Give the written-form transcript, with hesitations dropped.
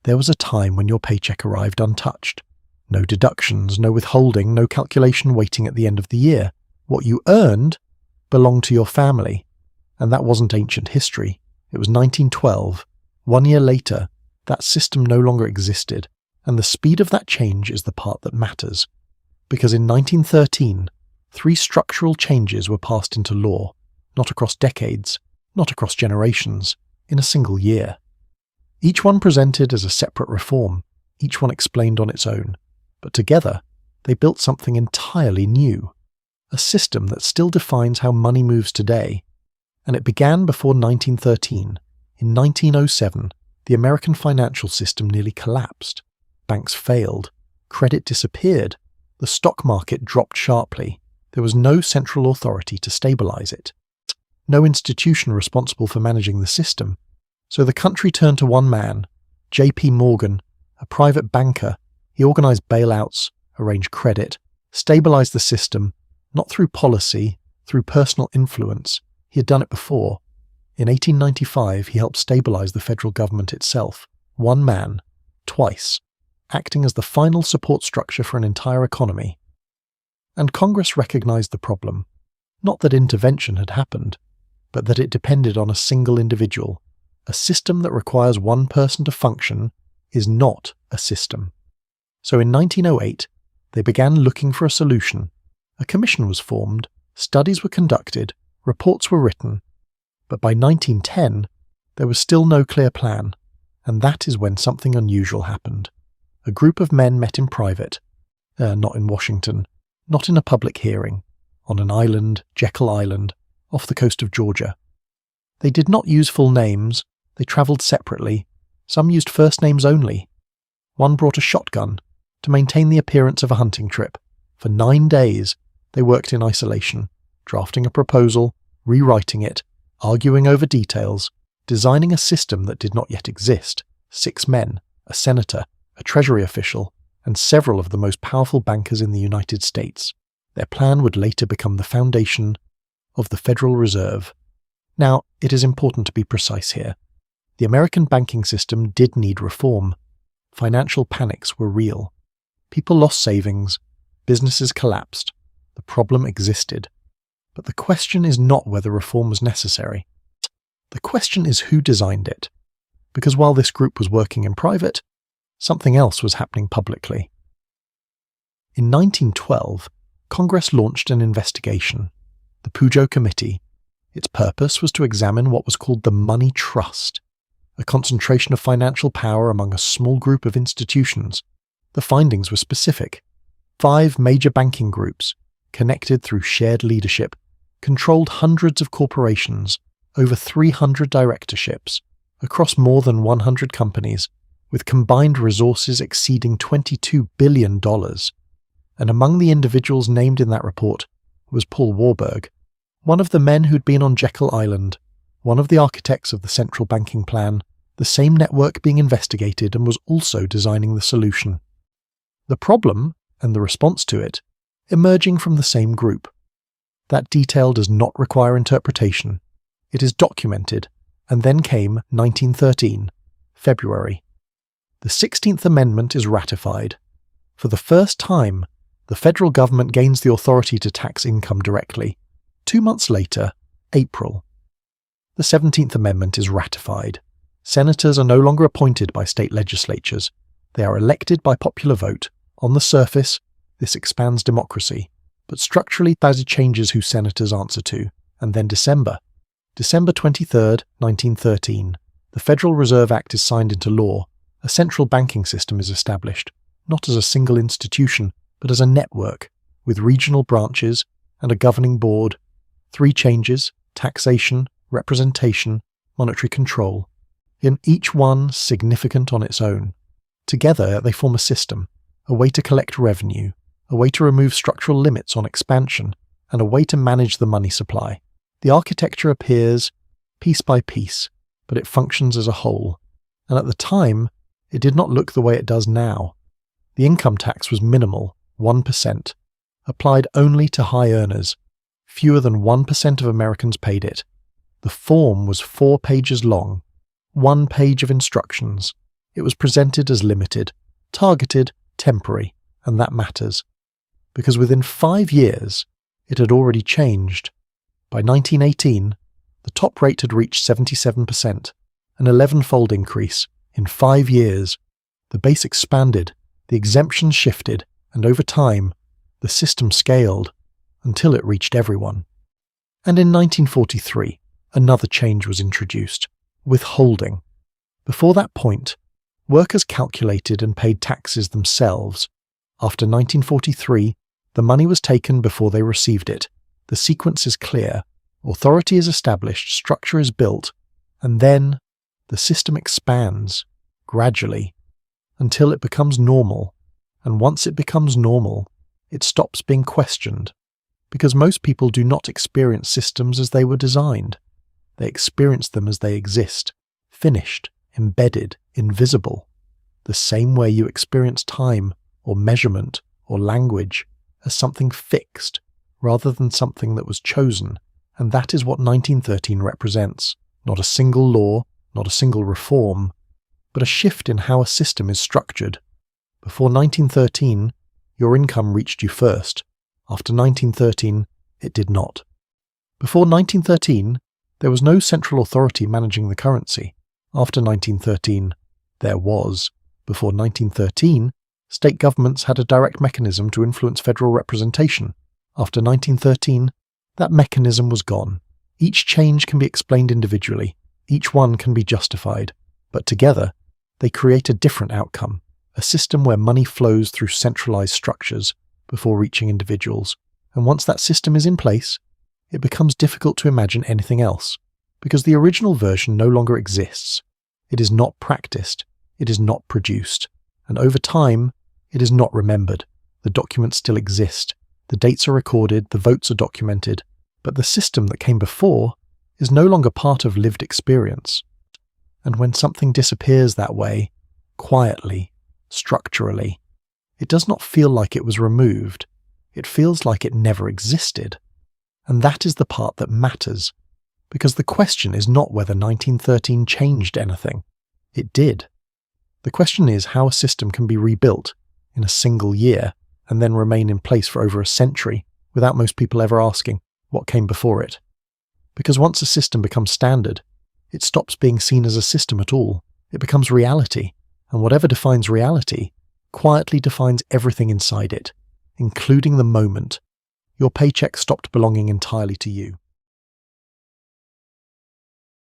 There was a time when your paycheck arrived untouched. No deductions, no withholding, no calculation waiting at the end of the year. What you earned belonged to your family. And that wasn't ancient history. It was 1912. 1 year later, that system no longer existed. And the speed of that change is the part that matters. Because in 1913, 3 structural changes were passed into law, not across decades, not across generations, in a single year. Each one presented as a separate reform, each one explained on its own, but together they built something entirely new, a system that still defines how money moves today. And it began before 1913. In 1907, the American financial system nearly collapsed. Banks failed, credit disappeared, the stock market dropped sharply. There was no central authority to stabilize it, no institution responsible for managing the system. So the country turned to one man, J.P. Morgan, a private banker. He organized bailouts, arranged credit, stabilized the system, not through policy, through personal influence. He had done it before. In 1895, he helped stabilize the federal government itself, one man, twice, acting as the final support structure for an entire economy. And Congress recognized the problem, not that intervention had happened, but that it depended on a single individual. A system that requires one person to function is not a system. So in 1908, they began looking for a solution. A commission was formed, studies were conducted, reports were written. But by 1910, there was still no clear plan, and that is when something unusual happened. A group of men met in private, not in Washington, not in a public hearing, on an island, Jekyll Island, off the coast of Georgia. They did not use full names. They travelled separately. Some used first names only. One brought a shotgun to maintain the appearance of a hunting trip. For 9 days, they worked in isolation, drafting a proposal, rewriting it, arguing over details, designing a system that did not yet exist. 6 men, a senator, a treasury official, and several of the most powerful bankers in the United States. Their plan would later become the foundation of the Federal Reserve. Now, it is important to be precise here. The American banking system did need reform. Financial panics were real. People lost savings. Businesses collapsed. The problem existed. But the question is not whether reform was necessary. The question is who designed it. Because while this group was working in private, something else was happening publicly. In 1912, Congress launched an investigation, the Pujo Committee. Its purpose was to examine what was called the money trust, a concentration of financial power among a small group of institutions. The findings were specific. 5 major banking groups, connected through shared leadership, controlled hundreds of corporations, over 300 directorships, across more than 100 companies, with combined resources exceeding $22 billion. And among the individuals named in that report was Paul Warburg, one of the men who'd been on Jekyll Island, one of the architects of the central banking plan, the same network being investigated and was also designing the solution. The problem, and the response to it, emerging from the same group. That detail does not require interpretation. It is documented, and then came 1913, February. The 16th Amendment is ratified. For the first time, the federal government gains the authority to tax income directly. 2 months later, April. The 17th Amendment is ratified. Senators are no longer appointed by state legislatures. They are elected by popular vote. On the surface, this expands democracy, but structurally that changes who senators answer to. And then December 23rd, 1913, the Federal Reserve Act is signed into law. A central banking system is established, not as a single institution, but as a network, with regional branches and a governing board. 3 changes: taxation, representation, monetary control, in each one significant on its own. Together they form a system, a way to collect revenue, a way to remove structural limits on expansion, and a way to manage the money supply. The architecture appears piece by piece, but it functions as a whole. And at the time, it did not look the way it does now. The income tax was minimal, 1%, applied only to high earners. Fewer than 1% of Americans paid it. The form was 4 pages long, 1 page of instructions. it was presented as limited, targeted, temporary, and that matters. Because within 5 years, it had already changed. By 1918, the top rate had reached 77%, an 11-fold increase. In 5 years, the base expanded, the exemptions shifted, and over time, the system scaled until it reached everyone. And in 1943, another change was introduced: withholding. Before that point, workers calculated and paid taxes themselves. After 1943, the money was taken before they received it. The sequence is clear, authority is established, structure is built, and then the system expands, gradually, until it becomes normal. And once it becomes normal, it stops being questioned, because most people do not experience systems as they were designed. They experience them as they exist, finished, embedded, invisible, the same way you experience time, or measurement, or language, as something fixed, rather than something that was chosen. And that is what 1913 represents: not a single law, not a single reform, but a shift in how a system is structured. Before 1913, your income reached you first. After 1913, it did not. Before 1913, there was no central authority managing the currency. After 1913, there was. Before 1913, state governments had a direct mechanism to influence federal representation. After 1913, that mechanism was gone. Each change can be explained individually. Each one can be justified. But together, they create a different outcome, a system where money flows through centralized structures before reaching individuals. And once that system is in place, it becomes difficult to imagine anything else, because the original version no longer exists. It is not practiced. It is not produced. And over time, it is not remembered. The documents still exist. The dates are recorded, the votes are documented, but the system that came before is no longer part of lived experience. And when something disappears that way, quietly, structurally, it does not feel like it was removed. It feels like it never existed. And that is the part that matters, because the question is not whether 1913 changed anything. It did. The question is how a system can be rebuilt in a single year and then remain in place for over a century without most people ever asking what came before it. Because once a system becomes standard, it stops being seen as a system at all. It becomes reality, and whatever defines reality quietly defines everything inside it, including the moment your paycheck stopped belonging entirely to you.